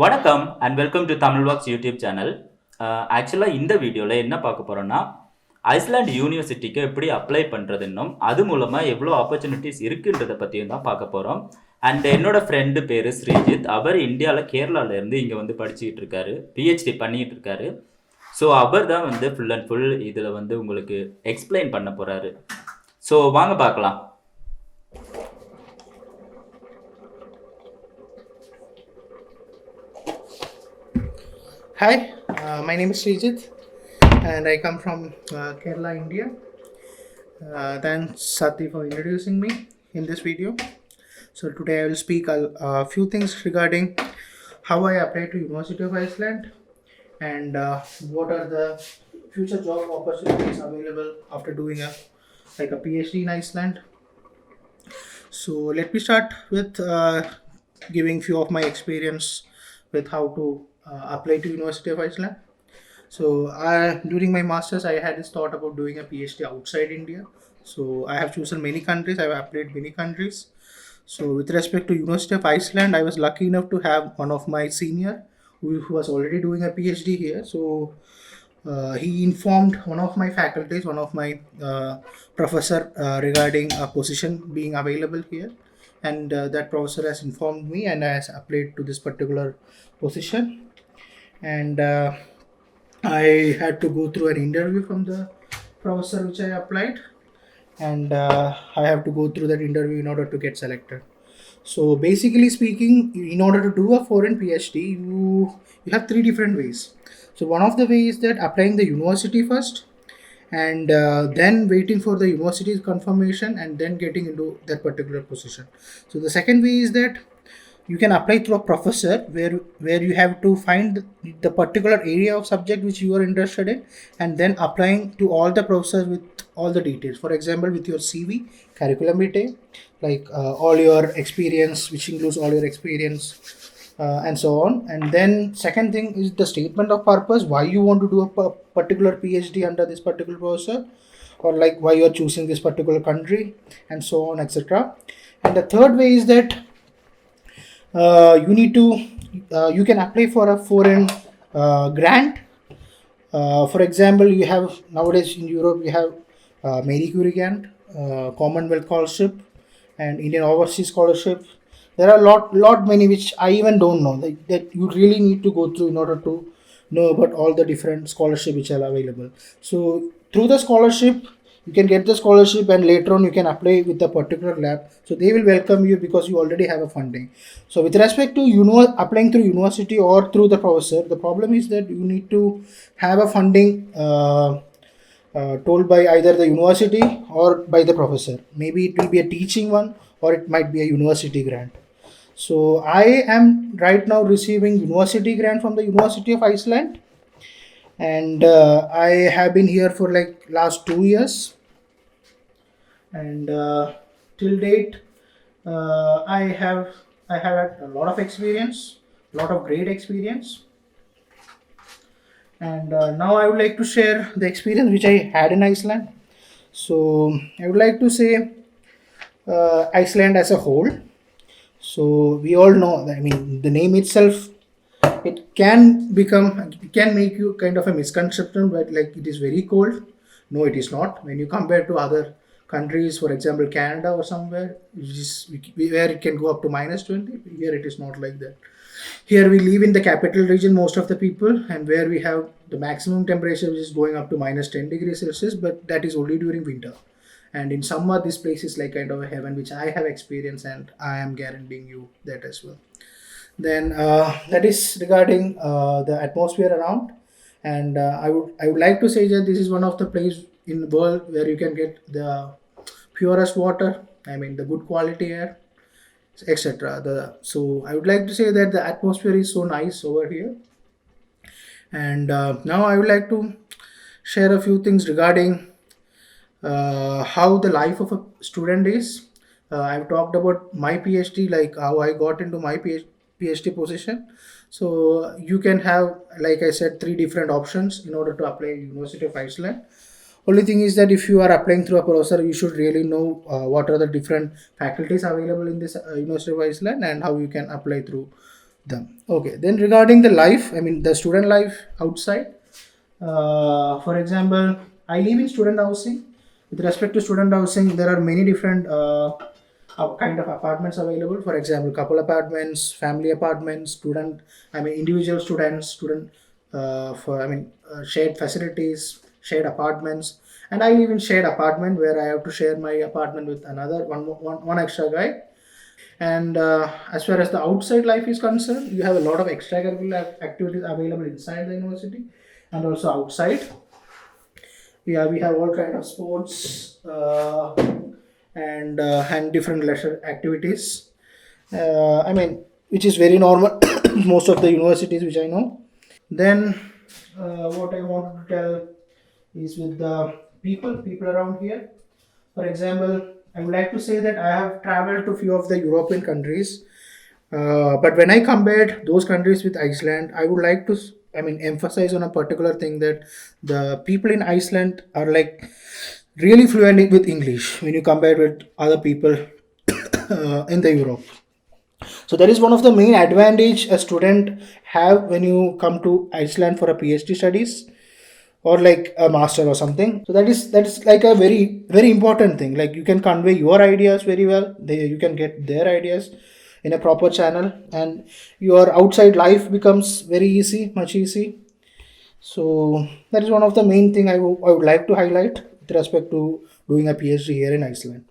வணக்கம் and welcome to Tamil walks YouTube channel. ஆக்சுவலாக இந்த வீடியோவில் என்ன பார்க்க போகிறோன்னா, ஐஸ்லாண்ட் யூனிவர்சிட்டிக்கு எப்படி அப்ளை பண்ணுறதுன்னும் அது மூலமாக எவ்வளோ ஆப்பர்ச்சுனிட்டிஸ் இருக்குன்றதை பற்றியும் தான் பார்க்க போகிறோம். அண்ட் என்னோட ஃப்ரெண்டு பேர் ஸ்ரீஜித். அவர் இந்தியாவில் கேரளாவிலேருந்து இங்கே வந்து படிச்சுக்கிட்டு இருக்காரு, பிஹெச்டி பண்ணிக்கிட்டு இருக்காரு. ஸோ அவர் தான் வந்து ஃபுல் அண்ட் ஃபுல் இதில் வந்து உங்களுக்கு எக்ஸ்பிளைன் பண்ண போகிறாரு. ஸோ வாங்க பார்க்கலாம். Hi, my name is Srijit and I come from Kerala, India. Thanks Sati for introducing me in this video. So today I will speak a few things regarding how I applied to University of Iceland and what are the future job opportunities available after doing a PhD in Iceland. So let me start with giving few of my experience with how to apply to University of Iceland. So during my masters, I had this thought about doing a PhD outside India. So I have chosen many countries. I have applied many countries. So with respect to University of Iceland, I was lucky enough to have one of my senior who was already doing a PhD here. So he informed one of my faculties, one of my professor regarding a position being available here, and that professor has informed me and has applied to this particular position. And I had to go through an interview from the professor which I applied, and I have to go through that interview in order to get selected. So basically speaking, in order to do a foreign PhD, you have three different ways. So one of the ways is that applying the university first, and then waiting for the university's confirmation, and then getting into that particular position. So the second way is that you can apply through a professor where you have to find the particular area of subject which you are interested in, and then applying to all the professors with all the details. For example, with your CV, curriculum vitae, like all your experience, which includes all your experience, and so on. And then second thing is the statement of purpose, why you want to do a particular PhD under this particular professor, or like why you are choosing this particular country, and so on, etc. And the third way is that you can apply for a foreign grant. For example, you have nowadays in Europe you have Marie Curie grant, Commonwealth scholarship, and Indian overseas scholarship. There are lot many which I even don't know that you really need to go through in order to know about all the different scholarship which are available. So through the scholarship you can get the scholarship, and later on you can apply with a particular lab, so they will welcome you because you already have a funding. So with respect to applying through university or through the professor, the problem is that you need to have a funding told by either the university or by the professor. Maybe it will be a teaching one, or it might be a university grant. So I am right now receiving university grant from the University of Iceland, and I have been here for like last 2 years, and till date I have had a lot of experience, lot of great experience. And now I would like to share the experience which I had in Iceland. So I would like to say Iceland as a whole. So we all know that, I mean, the name itself, it can make you kind of a misconception, but like it is very cold. No, it is not. When you compare to other countries, for example Canada or somewhere, where it can go up to -20, here it is not like that. Here we live in the capital region, most of the people, and where we have the maximum temperature which is going up to -10 degrees Celsius, but that is only during winter. And in summer, this place is like kind of a heaven, which I have experienced, and I am guaranteeing you that as well. Then that is regarding the atmosphere around, and I would like to say that this is one of the places in the world where you can get the purest water. I mean the good quality air, etc. So I would like to say that the atmosphere is so nice over here. And now I would like to share a few things regarding how the life of a student is. I've talked about my PhD, like how I got into my PhD position. So you can have, like I said, three different options in order to apply University of Iceland. Only thing is that if you are applying through a browser, you should really know what are the different faculties available in this University of Iceland, and how you can apply through them. Okay, then regarding the life, I mean the student life outside. For example, I live in student housing. With respect to student housing, there are many different kind of apartments available. For example, couple apartments, family apartments, student, I mean individual students, student for I mean shared facilities, shared apartments, and I live in shared apartment where I have to share my apartment with another one extra guy. And as far as the outside life is concerned, you have a lot of extracurricular activities available inside the university and also outside. Yeah, we have all kind of sports and different leisure activities. I mean, which is very normal most of the universities which I know. Then, what I want to tell is with the people around here. For example, I would like to say that I have traveled to few of the European countries, but when I compared those countries with Iceland, I would like to, I mean, emphasize on a particular thing that the people in Iceland are like really fluent with English when you compare with other people in the Europe. So that is one of the main advantage a student have when you come to Iceland for a PhD studies or like a master or something. So that is like a very important thing. Like you can convey your ideas very well. You can get their ideas in a proper channel, and your outside life becomes very easy, much easy. So that is one of the main thing I would like to highlight with respect to doing a PhD here in Iceland.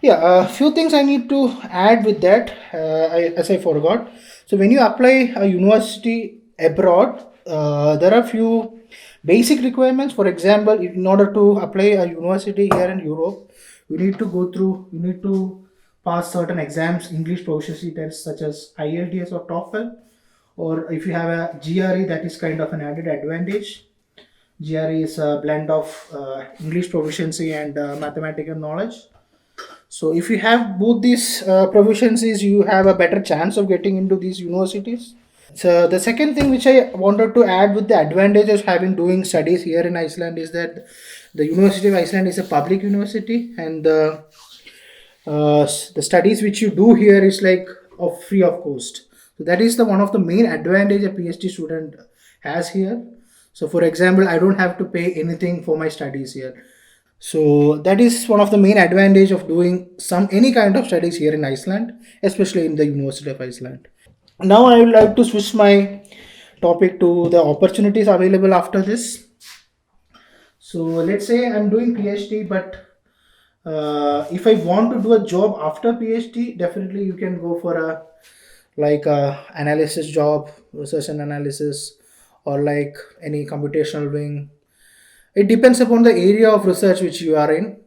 Yeah, a few things I need to add with that, as I forgot. So when you apply a university abroad, there are few basic requirements. For example, in order to apply a university here in Europe, you need to pass certain exams, English proficiency tests such as IELTS or TOEFL, or if you have a GRE, that is kind of an added advantage. GRE is a blend of English proficiency and mathematical knowledge. So if you have both these proficiencies, you have a better chance of getting into these universities. So the second thing which I wanted to add with the advantage of having doing studies here in Iceland is that the University of Iceland is a public university, and the studies which you do here is like of free of cost. So that is the one of the main advantage a PhD student has here. So for example, I don't have to pay anything for my studies here. So that is one of the main advantage of doing some any kind of studies here in Iceland, especially in the University of Iceland. Now I would like to switch my topic to the opportunities available after this. So let's say I'm doing PhD, but if I want to do a job after PhD, definitely you can go for a like a analysis job, research and analysis, or like any computational wing. It depends upon the area of research which you are in.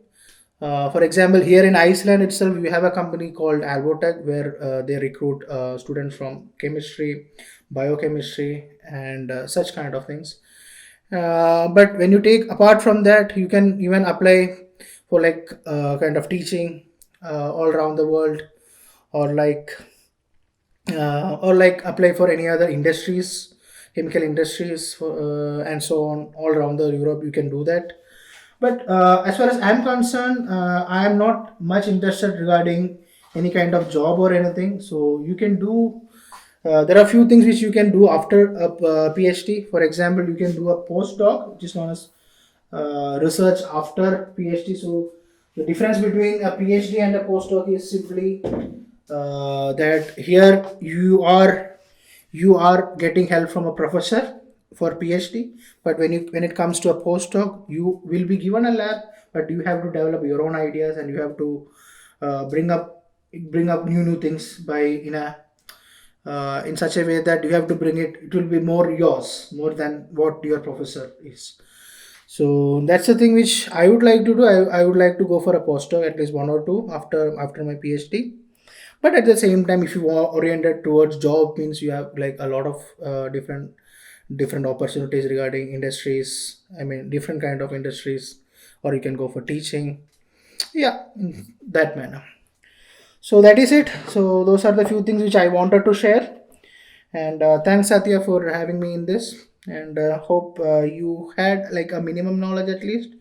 For example, here in Iceland itself, we have a company called Albotech where they recruit students from chemistry, biochemistry, and such kind of things. But when you take apart from that, you can even apply for like kind of teaching all around the world, or like apply for any other industries, chemical industries, and so on all around the Europe. You can do that. But as far as I'm concerned, I am not much interested regarding any kind of job or anything. So you can do. There are few things which you can do after a PhD. For example, you can do a postdoc, which is known as research after PhD. So the difference between a PhD and a postdoc is simply that here you are getting help from a professor for PhD, but when it comes to a postdoc, you will be given a lab, but you have to develop your own ideas, and you have to bring up new things by in such a way that you have to bring it. It will be more yours, more than what your professor is. So that's the thing which I would like to do. I would like to go for a postdoc, at least one or two after my PhD. But at the same time, if you are oriented towards job, means you have like a lot of different opportunities regarding industries. I mean, different kind of industries, or you can go for teaching. Yeah, in that manner. So that is it. So those are the few things which I wanted to share. And thanks Satya for having me in this. And hope you had like a minimum knowledge at least.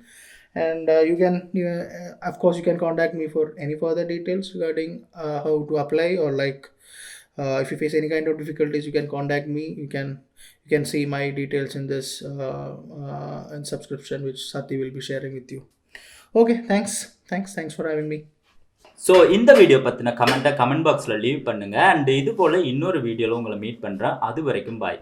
And of course, you can contact me for any further details regarding how to apply, or like If you face any kind of difficulties, you can contact me. You can see my details in this and subscription which Sati will be sharing with you. Okay, thanks for having me. So இந்த video பற்றின கமெண்ட்டை comment பாக்ஸில் leave பண்ணுங்கள். And இது போல் இன்னொரு வீடியோவில் உங்களை meet பண்ணுறேன். அது வரைக்கும் பாய்.